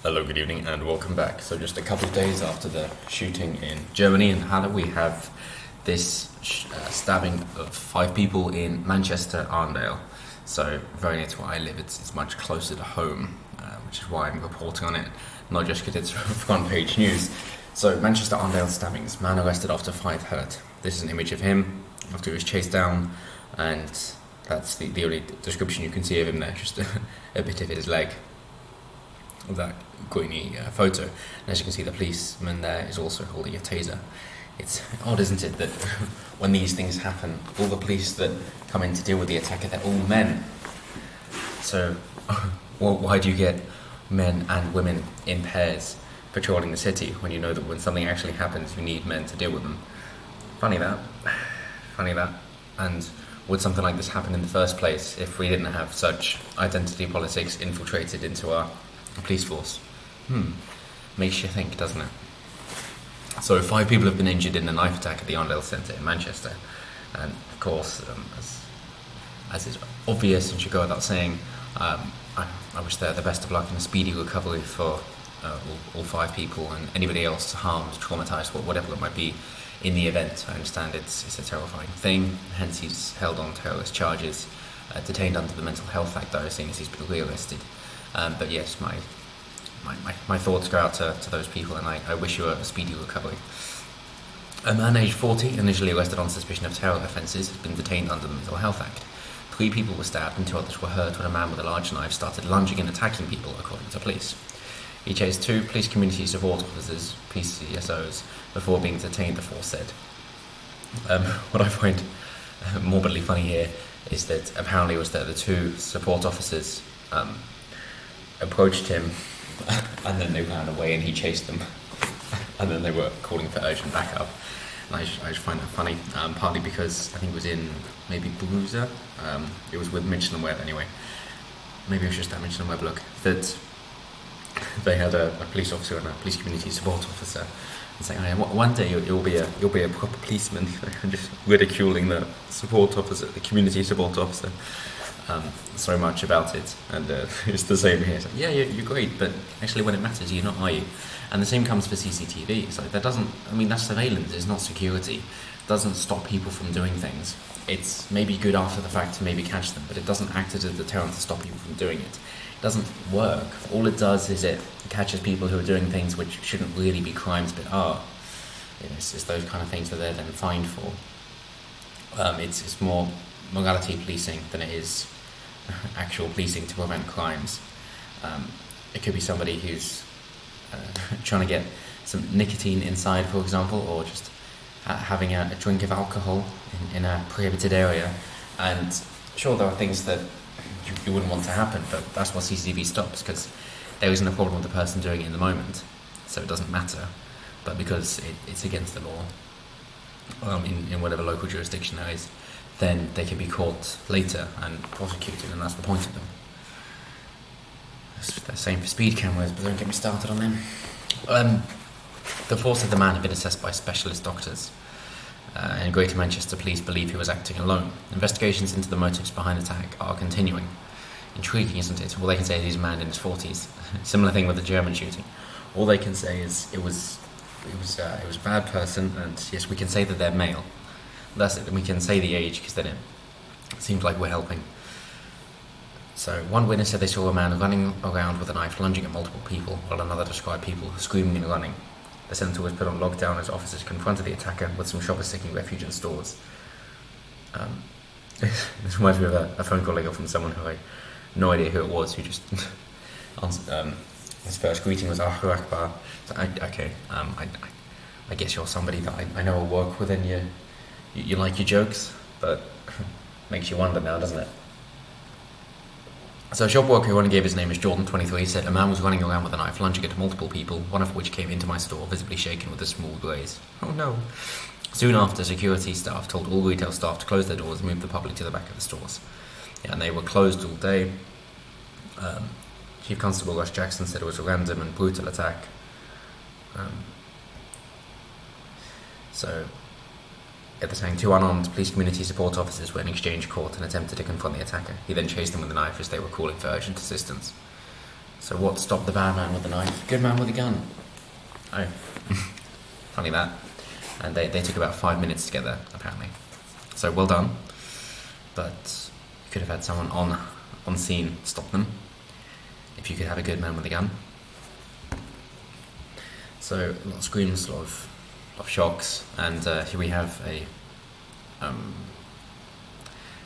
Hello, good evening, and welcome back. So just a couple of days after the shooting in Germany, in Halle, we have this stabbing of 5 people in Manchester, Arndale. So very near to where I live, it's much closer to home, which is why I'm reporting on it, not just because it's front page news. So Manchester, Arndale stabbings, man arrested after 5 hurt. This is an image of him after he was chased down, and that's the only description you can see of him there, just a bit of his leg. Of that grainy photo. And as you can see, the policeman there is also holding a taser. It's odd, isn't it, that when these things happen, all the police that come in to deal with the attacker, they're all men. So why do you get men and women in pairs patrolling the city when you know that when something actually happens, you need men to deal with them? Funny that. And would something like this happen in the first place if we didn't have such identity politics infiltrated into our police force? Makes you think, doesn't it? So 5 people have been injured in a knife attack at the Arndale Centre in Manchester, and of course, as is obvious and should go without saying, I wish the best of luck and a speedy recovery for all 5 people and anybody else harmed, traumatised, whatever it might be in the event. I understand it's a terrifying thing, hence he's held on terrorist charges, detained under the Mental Health Act, though, seeing as he's been rearrested. But yes, my thoughts go out to those people, and I wish you a speedy recovery. A man aged 40, initially arrested on suspicion of terror offences, has been detained under the Mental Health Act. 3 people were stabbed and 2 others were hurt when a man with a large knife started lunging and attacking people, according to police. He chased 2 police community support officers, PCSOs, before being detained, the force said. What I find morbidly funny here is that apparently it was that the 2 support officers approached him and then they ran away and he chased them and then they were calling for urgent backup. And I just find that funny, partly because I think it was in maybe Bruiser, it was with Mitchell and Webb anyway, maybe it was just that Mitchell and Webb look, that they had a police officer and a police community support officer and saying, oh, yeah, one day you'll be a proper policeman, and just ridiculing the support officer, the community support officer. So much about it, and it's the same here. So, yeah, you're great, but actually when it matters, you're not, are you? And the same comes for CCTV. So that's surveillance, it's not security. It doesn't stop people from doing things. It's maybe good after the fact to maybe catch them, but it doesn't act as a deterrent to stop people from doing it. It doesn't work. All it does is it catches people who are doing things which shouldn't really be crimes, but are. It's those kind of things that they're then fined for. It's more morality policing than it is actual policing to prevent crimes. It could be somebody who's trying to get some nicotine inside, for example, or just having a drink of alcohol in a prohibited area. And sure, there are things that you wouldn't want to happen, but that's what CCTV stops, because there isn't a problem with the person doing it in the moment, so it doesn't matter. But because it's against the law in whatever local jurisdiction there is, then they can be caught later and prosecuted, and that's the point of them. It's the same for speed cameras, but don't get me started on them. The force of the man had been assessed by specialist doctors, and Greater Manchester Police believe he was acting alone. Investigations into the motives behind the attack are continuing. Intriguing, isn't it? All they can say is he's a man in his 40s. Similar thing with the German shooting. All they can say is it was a bad person, and yes, we can say that they're male. That's it, and we can say the age, because then it seems like we're helping. So one witness said they saw a man running around with a knife, lunging at multiple people, while another described people screaming and running. The centre was put on lockdown as officers confronted the attacker, with some shoppers seeking refuge in stores. This reminds me of a phone call I got from someone who I had no idea who it was, who just answered, his first greeting was Allahu Akbar. So I guess you're somebody that I know will work with, and you like your jokes, but makes you wonder now, doesn't it? So a shop worker who only gave his name as Jordan, 23, said a man was running around with a knife, lunging at multiple people, one of which came into my store, visibly shaken with a small graze. Oh no. Soon after, security staff told all retail staff to close their doors and move the public to the back of the stores. Yeah, and they were closed all day. Chief Constable Russ Jackson said it was a random and brutal attack. So, at the time, 2 unarmed police community support officers were in exchange court and attempted to confront the attacker. He then chased them with a knife as they were calling for urgent assistance. So what stopped the bad man with the knife? Good man with a gun. Oh, funny that. And they took about 5 minutes together, apparently. So well done. But you could have had someone on scene stop them. If you could have a good man with a gun. So a lot of screams, a lot of shocks, and here we have a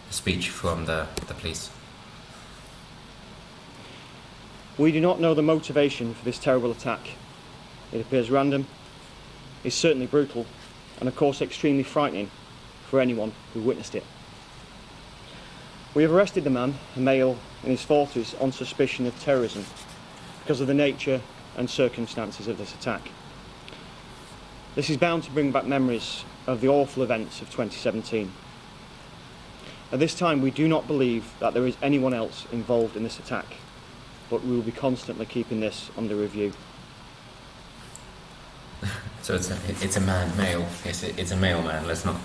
speech from the police. We do not know the motivation for this terrible attack. It appears random, is certainly brutal, and of course extremely frightening for anyone who witnessed it. We have arrested the man, a male in his 40s, on suspicion of terrorism because of the nature and circumstances of this attack. This is bound to bring back memories of the awful events of 2017. At this time, we do not believe that there is anyone else involved in this attack, but we will be constantly keeping this under review. So it's a male. Yes, it's a male man. Let's not.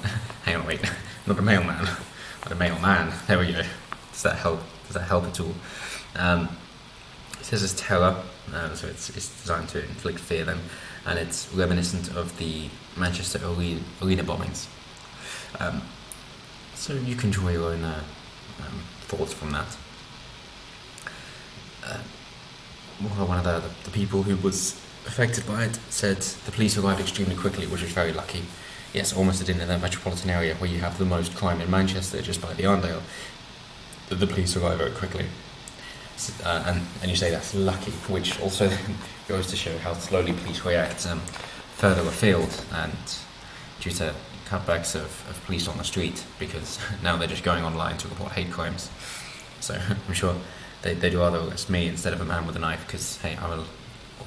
Hang on, wait. Not a male man, but a male man. There we go. Does that help? Does that help at all? It says it's terror, so it's designed to inflict fear then, and it's reminiscent of the Manchester arena bombings. So you can draw your own thoughts from that. One of the people who was affected by it said the police arrived extremely quickly, which was very lucky. Yes, almost in the metropolitan area where you have the most crime in Manchester, just by the Arndale, the police arrive very quickly. And you say that's lucky, which also goes to show how slowly police react further afield and due to cutbacks of police on the street, because now they're just going online to report hate crimes. So I'm sure they'd rather arrest me instead of a man with a knife, because hey, I will, or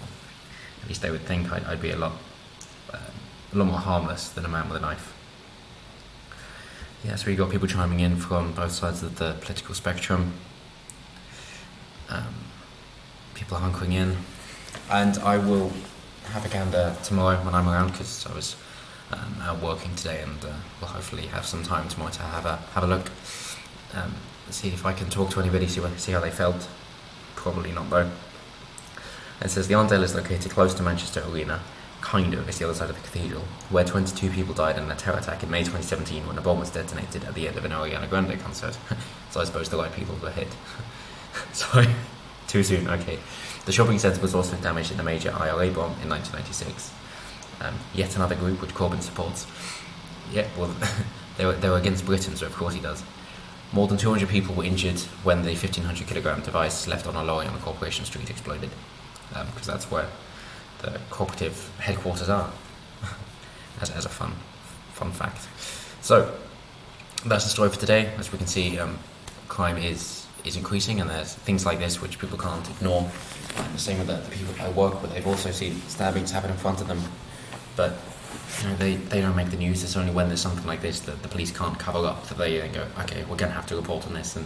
at least they would think I'd be a lot more harmless than a man with a knife. Yeah, so we got people chiming in from both sides of the political spectrum. People are hunkering in, and I will have a gander tomorrow when I'm around, because I was out working today, and we'll hopefully have some time tomorrow to have a look. See if I can talk to anybody, see how they felt. Probably not though. It says the Arndale is located close to Manchester Arena, kind of, it's the other side of the cathedral, where 22 people died in a terror attack in May 2017 when a bomb was detonated at the end of an Ariana Grande concert. So I suppose the right people were hit. Sorry, too soon, okay. The shopping centre was also damaged in a major IRA bomb in 1996. Yet another group which Corbyn supports. Yeah, well, they were against Britain, so of course he does. More than 200 people were injured when the 1,500 kilogram device left on a lorry on Corporation Street exploded, because that's where the cooperative headquarters are, as a fun fact. So that's the story for today. As we can see, crime is increasing, and there's things like this which people can't ignore. The same with the people I work with. They've also seen stabbings happen in front of them, but you know, they don't make the news. It's only when there's something like this that the police can't cover up that they go, okay, we're going to have to report on this, and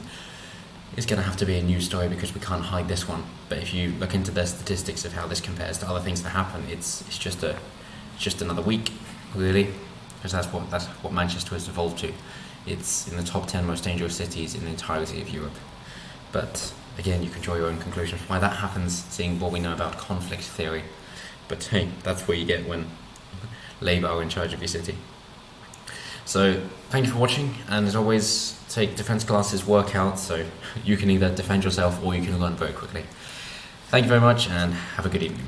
it's going to have to be a news story because we can't hide this one. But if you look into the statistics of how this compares to other things that happen, it's just another week, really, because that's what Manchester has evolved to. It's in the top 10 most dangerous cities in the entirety of Europe. But again, you can draw your own conclusions why that happens, seeing what we know about conflict theory. But hey, that's what you get when Labour are in charge of your city. So thank you for watching, and as always, take defence classes, work out, so you can either defend yourself or you can learn very quickly. Thank you very much, and have a good evening.